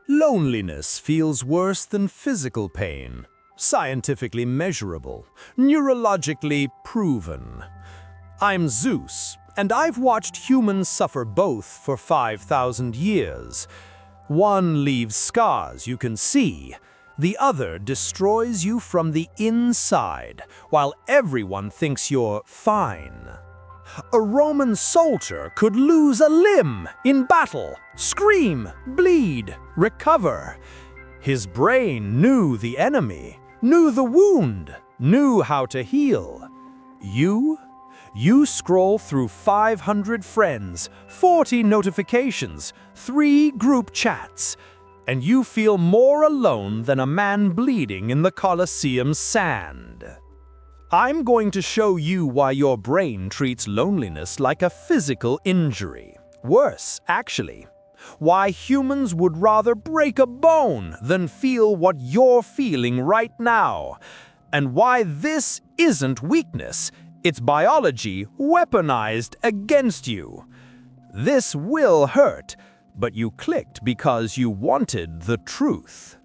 Loneliness feels worse than physical pain, scientifically measurable, neurologically proven. I'm Zeus, and I've watched humans suffer both for 5,000 years. One leaves scars you can see, the other destroys you from the inside, while everyone thinks you're fine. A Roman soldier could lose a limb in battle, scream, bleed, recover. His brain knew the enemy, knew the wound, knew how to heal. You scroll through 500 friends, 40 notifications, 3 group chats, and you feel more alone than a man bleeding in the Colosseum's sand. I'm going to show you why your brain treats loneliness like a physical injury. Worse, actually. Why humans would rather break a bone than feel what you're feeling right now. And why this isn't weakness, it's biology weaponized against you. This will hurt, but you clicked because you wanted the truth.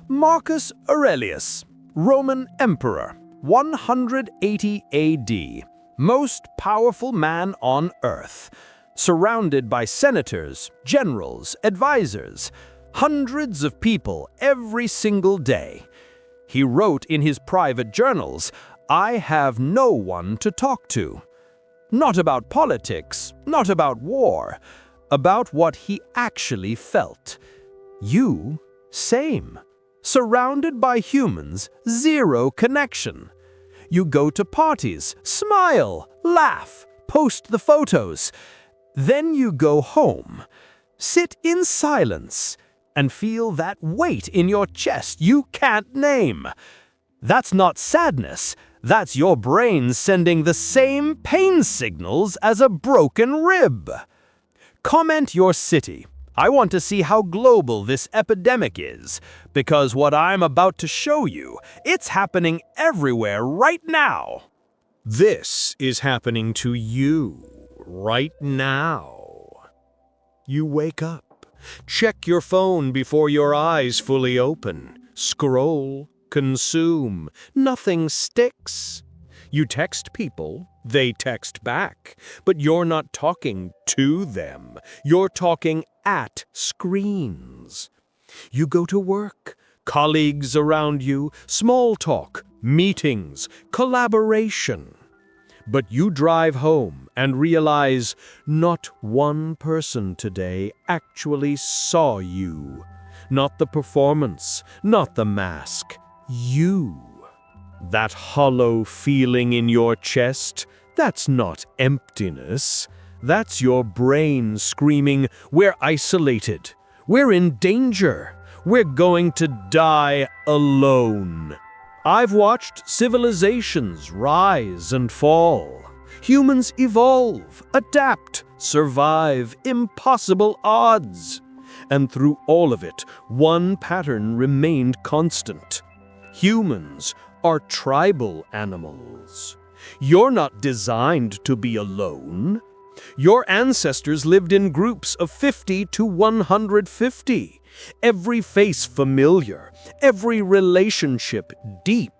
Marcus Aurelius, Roman Emperor, 180 AD, most powerful man on earth, surrounded by senators, generals, advisors, hundreds of people every single day. He wrote in his private journals, "I have no one to talk to." Not about politics, not about war, about what he actually felt. You, same. Surrounded by humans, zero connection. You go to parties, smile, laugh, post the photos. Then you go home, sit in silence, and feel that weight in your chest you can't name. That's not sadness, that's your brain sending the same pain signals as a broken rib. Comment your city. I want to see how global this epidemic is, because what I'm about to show you, it's happening everywhere right now. This is happening to you right now. You wake up, check your phone before your eyes fully open, scroll, consume, nothing sticks. You text people, they text back, but you're not talking to them, you're talking at screens. You go to work, colleagues around you, small talk, meetings, collaboration. But you drive home and realize not one person today actually saw you. Not the performance, not the mask, you. That hollow feeling in your chest, that's not emptiness. That's your brain screaming, "We're isolated. We're in danger. We're going to die alone." I've watched civilizations rise and fall. Humans evolve, adapt, survive impossible odds. And through all of it, one pattern remained constant. Humans are tribal animals. You're not designed to be alone. Your ancestors lived in groups of 50 to 150. Every face familiar, every relationship deep.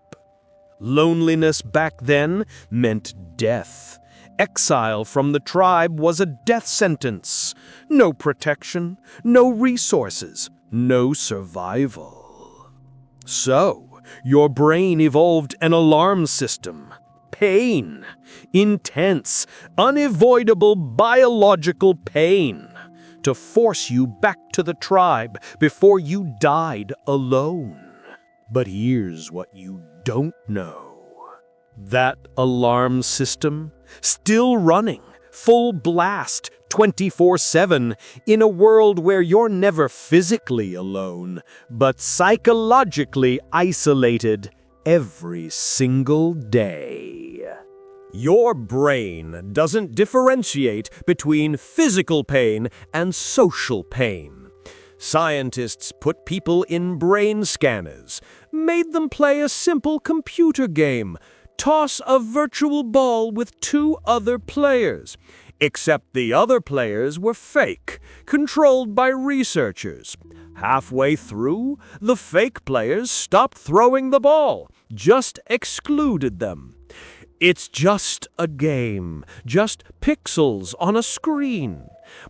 Loneliness back then meant death. Exile from the tribe was a death sentence. No protection, no resources, no survival. So, your brain evolved an alarm system. Pain. Intense, unavoidable biological pain. To force you back to the tribe before you died alone. But here's what you don't know. That alarm system, still running, full blast, 24/7, in a world where you're never physically alone, but psychologically isolated every single day. Your brain doesn't differentiate between physical pain and social pain. Scientists put people in brain scanners, made them play a simple computer game, toss a virtual ball with 2 other players. Except the other players were fake, controlled by researchers. Halfway through, the fake players stopped throwing the ball, just excluded them. It's just a game, just pixels on a screen.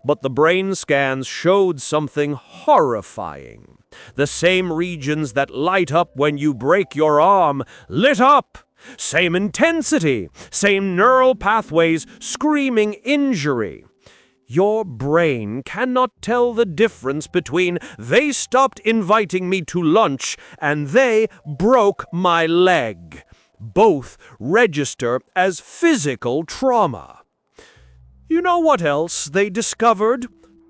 But the brain scans showed something horrifying. The same regions that light up when you break your arm lit up. Same intensity, same neural pathways screaming injury. Your brain cannot tell the difference between "they stopped inviting me to lunch" and "they broke my leg." Both register as physical trauma. You know what else they discovered?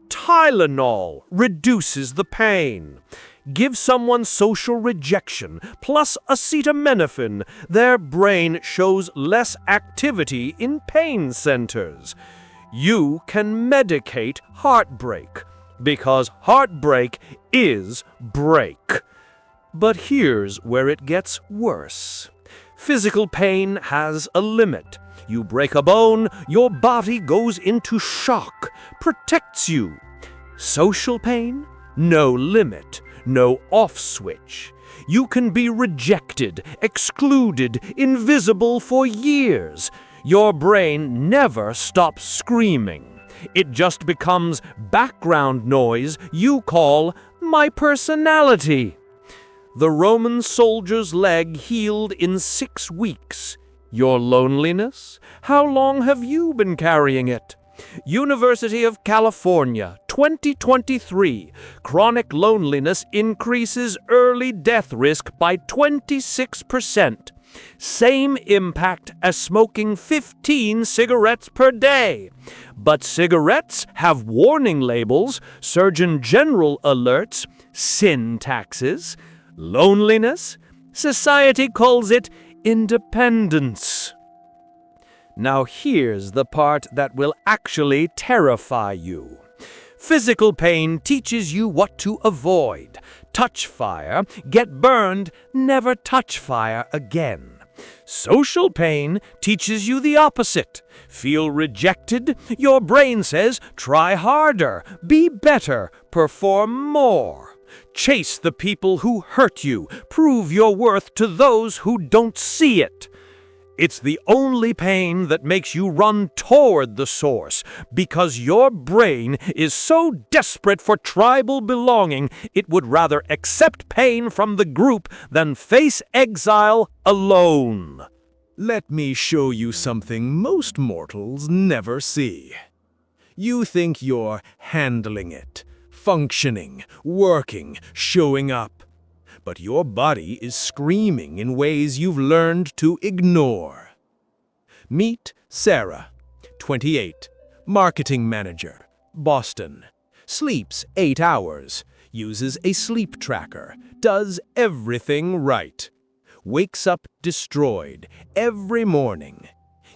Tylenol reduces the pain. Give someone social rejection plus acetaminophen, their brain shows less activity in pain centers. You can medicate heartbreak, because heartbreak is break. But here's where it gets worse. Physical pain has a limit. You break a bone, your body goes into shock, protects you. Social pain? No limit, no off switch. You can be rejected, excluded, invisible for years. Your brain never stops screaming. It just becomes background noise you call "my personality." The Roman soldier's leg healed in 6 weeks. Your loneliness? How long have you been carrying it? University of California, 2023. Chronic loneliness increases early death risk by 26%. Same impact as smoking 15 cigarettes per day. But cigarettes have warning labels, Surgeon General alerts, sin taxes. Loneliness? Society calls it independence. Now here's the part that will actually terrify you. Physical pain teaches you what to avoid. Touch fire, get burned, never touch fire again. Social pain teaches you the opposite. Feel rejected? Your brain says, try harder, be better, perform more. Chase the people who hurt you. Prove your worth to those who don't see it. It's the only pain that makes you run toward the source, because your brain is so desperate for tribal belonging, it would rather accept pain from the group than face exile alone. Let me show you something most mortals never see. You think you're handling it, functioning, working, showing up. But your body is screaming in ways you've learned to ignore. Meet Sarah, 28, marketing manager, Boston. Sleeps 8 hours, uses a sleep tracker, does everything right. Wakes up destroyed every morning.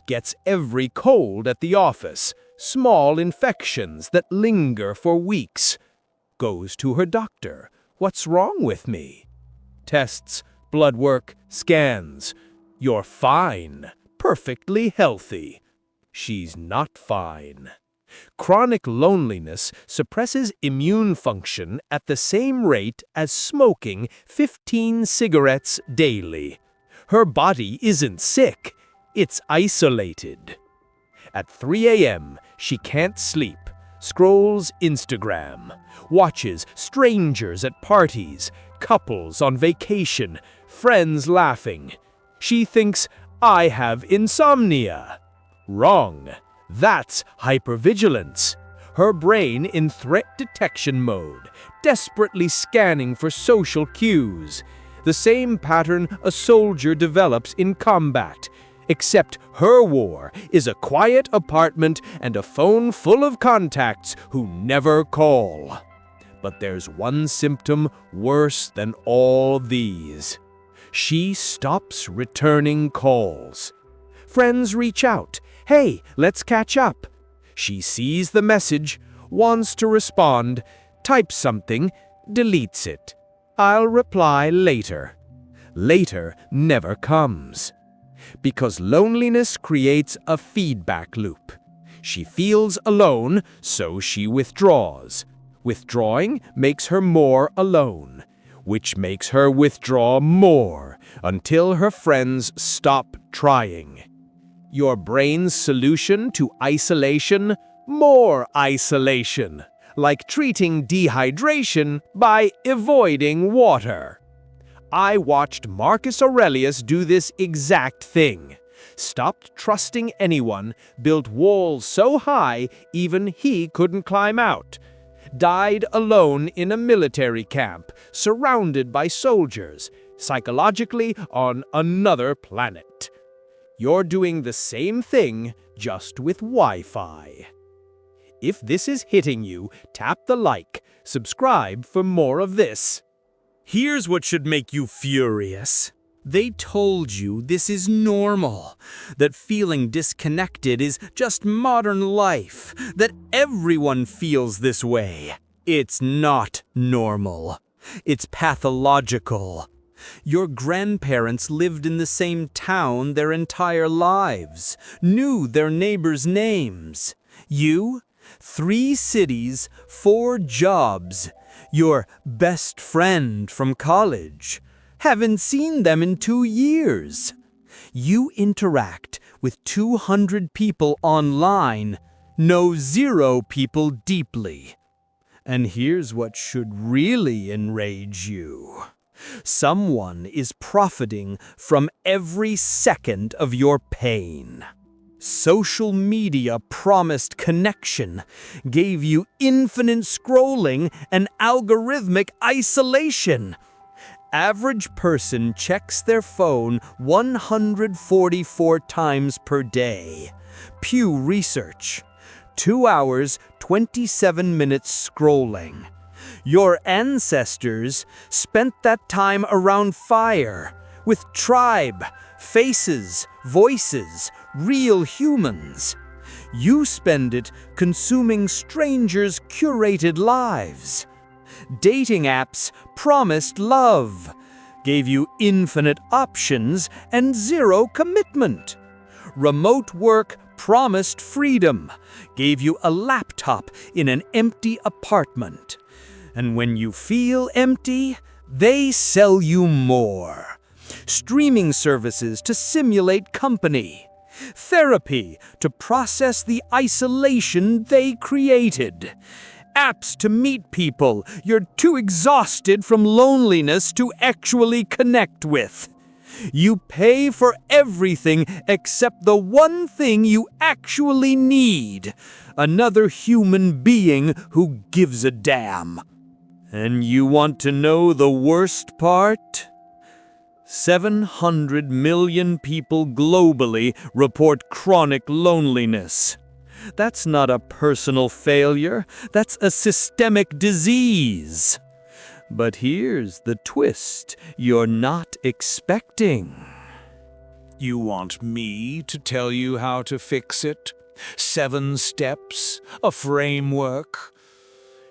Gets every cold at the office, small infections that linger for weeks. Goes to her doctor. What's wrong with me? Tests, blood work, scans. You're fine, perfectly healthy. She's not fine. Chronic loneliness suppresses immune function at the same rate as smoking 15 cigarettes daily. Her body isn't sick, it's isolated. At 3 a.m., she can't sleep, scrolls Instagram, watches strangers at parties, couples on vacation, friends laughing. She thinks, I have insomnia. Wrong. That's hypervigilance. Her brain in threat detection mode, desperately scanning for social cues. The same pattern a soldier develops in combat, except her war is a quiet apartment and a phone full of contacts who never call. But there's one symptom worse than all these. She stops returning calls. Friends reach out. Hey, let's catch up. She sees the message, wants to respond, types something, deletes it. I'll reply later. Later never comes. Because loneliness creates a feedback loop. She feels alone, so she withdraws. Withdrawing makes her more alone, which makes her withdraw more until her friends stop trying. Your brain's solution to isolation: more isolation, like treating dehydration by avoiding water. I watched Marcus Aurelius do this exact thing. Stopped trusting anyone, built walls so high even he couldn't climb out. Died alone in a military camp, surrounded by soldiers, psychologically on another planet. You're doing the same thing, just with Wi-Fi. If this is hitting you, tap the like, subscribe for more of this. Here's what should make you furious. They told you this is normal, that feeling disconnected is just modern life, that everyone feels this way. It's not normal. It's pathological. Your grandparents lived in the same town their entire lives, knew their neighbors' names. You? 3 cities, 4 jobs. Your best friend from college. Haven't seen them in 2 years. You interact with 200 people online, know 0 people deeply. And here's what should really enrage you. Someone is profiting from every second of your pain. Social media promised connection, gave you infinite scrolling and algorithmic isolation. Average person checks their phone 144 times per day. Pew Research. 2 hours, 27 minutes scrolling. Your ancestors spent that time around fire, with tribe, faces, voices, real humans. You spend it consuming strangers' curated lives. Dating apps promised love, gave you infinite options and 0 commitment. Remote work promised freedom, gave you a laptop in an empty apartment. And when you feel empty, they sell you more. Streaming services to simulate company. Therapy to process the isolation they created. Apps to meet people you're too exhausted from loneliness to actually connect with. You pay for everything except the one thing you actually need: another human being who gives a damn. And you want to know the worst part? 700 million people globally report chronic loneliness. That's not a personal failure, that's a systemic disease. But here's the twist you're not expecting. You want me to tell you how to fix it? 7 steps? A framework?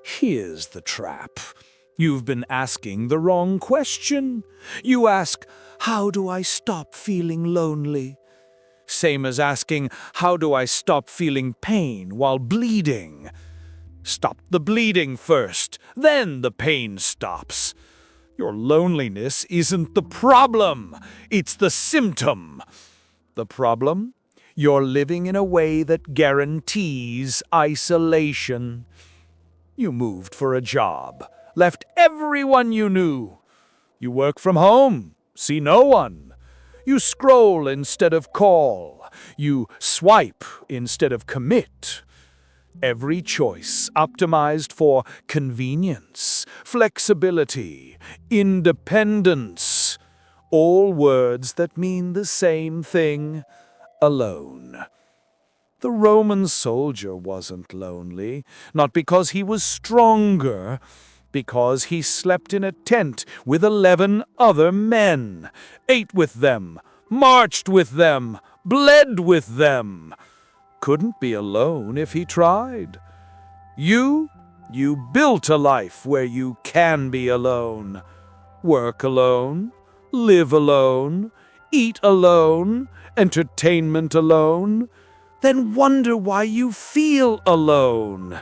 Here's the trap. You've been asking the wrong question. You ask, how do I stop feeling lonely? Same as asking, how do I stop feeling pain while bleeding? Stop the bleeding first, then the pain stops. Your loneliness isn't the problem, it's the symptom. The problem? You're living in a way that guarantees isolation. You moved for a job, left everyone you knew. You work from home, see no one. You scroll instead of call. You swipe instead of commit. Every choice optimized for convenience, flexibility, independence. All words that mean the same thing: alone. The Roman soldier wasn't lonely, not because he was stronger, because he slept in a tent with 11 other men, ate with them, marched with them, bled with them. Couldn't be alone if he tried. You built a life where you can be alone. Work alone, live alone, eat alone, entertainment alone. then wonder why you feel alone.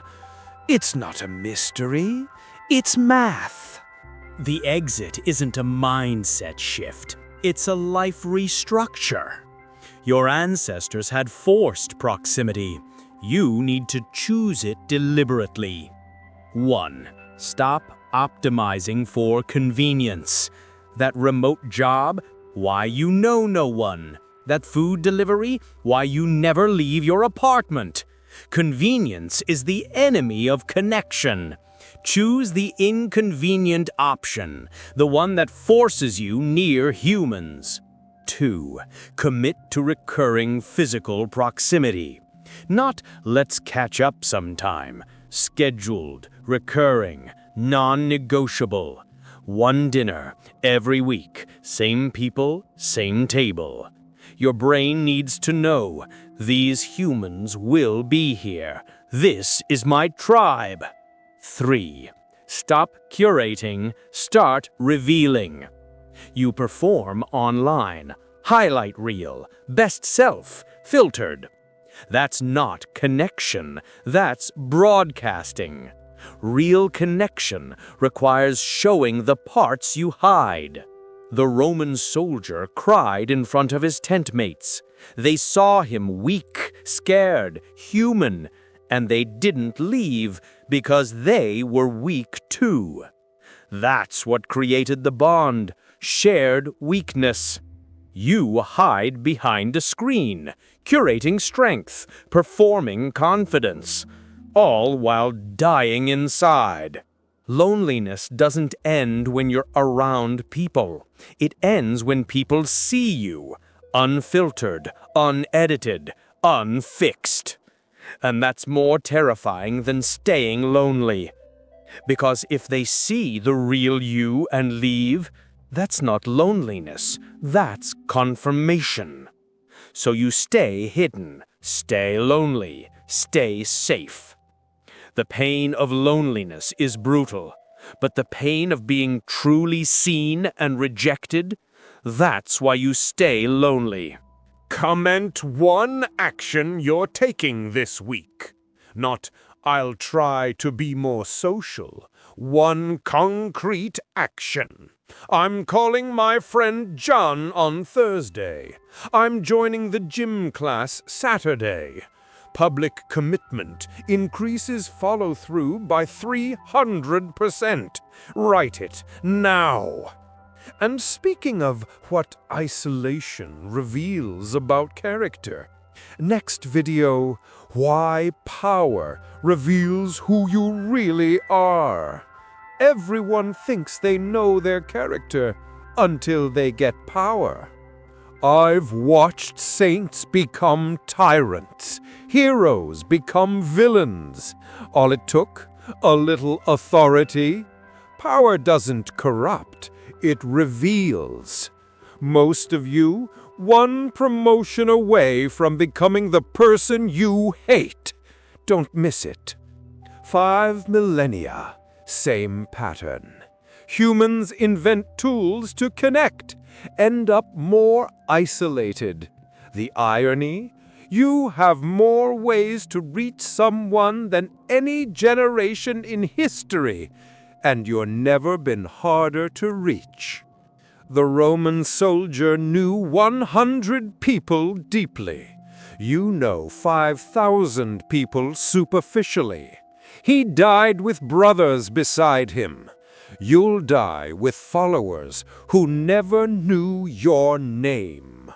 It's not a mystery, it's math. The exit isn't a mindset shift, it's a life restructure. Your ancestors had forced proximity. You need to choose it deliberately. 1. Stop optimizing for convenience. That remote job? Why you know no one. That food delivery? Why you never leave your apartment. Convenience is the enemy of connection. Choose the inconvenient option, the one that forces you near humans. 2. Commit to recurring physical proximity. Not let's catch up sometime. Scheduled, recurring, non-negotiable. 1 dinner every week, same people, same table. Your brain needs to know, these humans will be here. This is my tribe. 3. Stop curating, start revealing. You perform online, highlight reel, best self, filtered. That's not connection, that's broadcasting. Real connection requires showing the parts you hide. The Roman soldier cried in front of his tent mates. They saw him weak, scared, human, and they didn't leave because they were weak too. That's what created the bond, shared weakness. You hide behind a screen, curating strength, performing confidence, all while dying inside. Loneliness doesn't end when you're around people. It ends when people see you, unfiltered, unedited, unfixed. And that's more terrifying than staying lonely. Because if they see the real you and leave, that's not loneliness, that's confirmation. So you stay hidden, stay lonely, stay safe. The pain of loneliness is brutal, but the pain of being truly seen and rejected, that's why you stay lonely. Comment 1 action you're taking this week. Not, I'll try to be more social. 1 concrete action. I'm calling my friend John on Thursday. I'm joining the gym class Saturday. Public commitment increases follow-through by 300%. Write it now. And speaking of what isolation reveals about character, next video, why power reveals who you really are. Everyone thinks they know their character until they get power. I've watched saints become tyrants, heroes become villains. All it took, a little authority. Power doesn't corrupt, it reveals. Most of you, 1 promotion away from becoming the person you hate. Don't miss it. 5 millennia, same pattern. Humans invent tools to connect, end up more isolated. The irony? You have more ways to reach someone than any generation in history, and you're never been harder to reach. The Roman soldier knew 100 people deeply. You know 5,000 people superficially. He died with brothers beside him. You'll die with followers who never knew your name.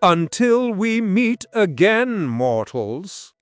Until we meet again, mortals.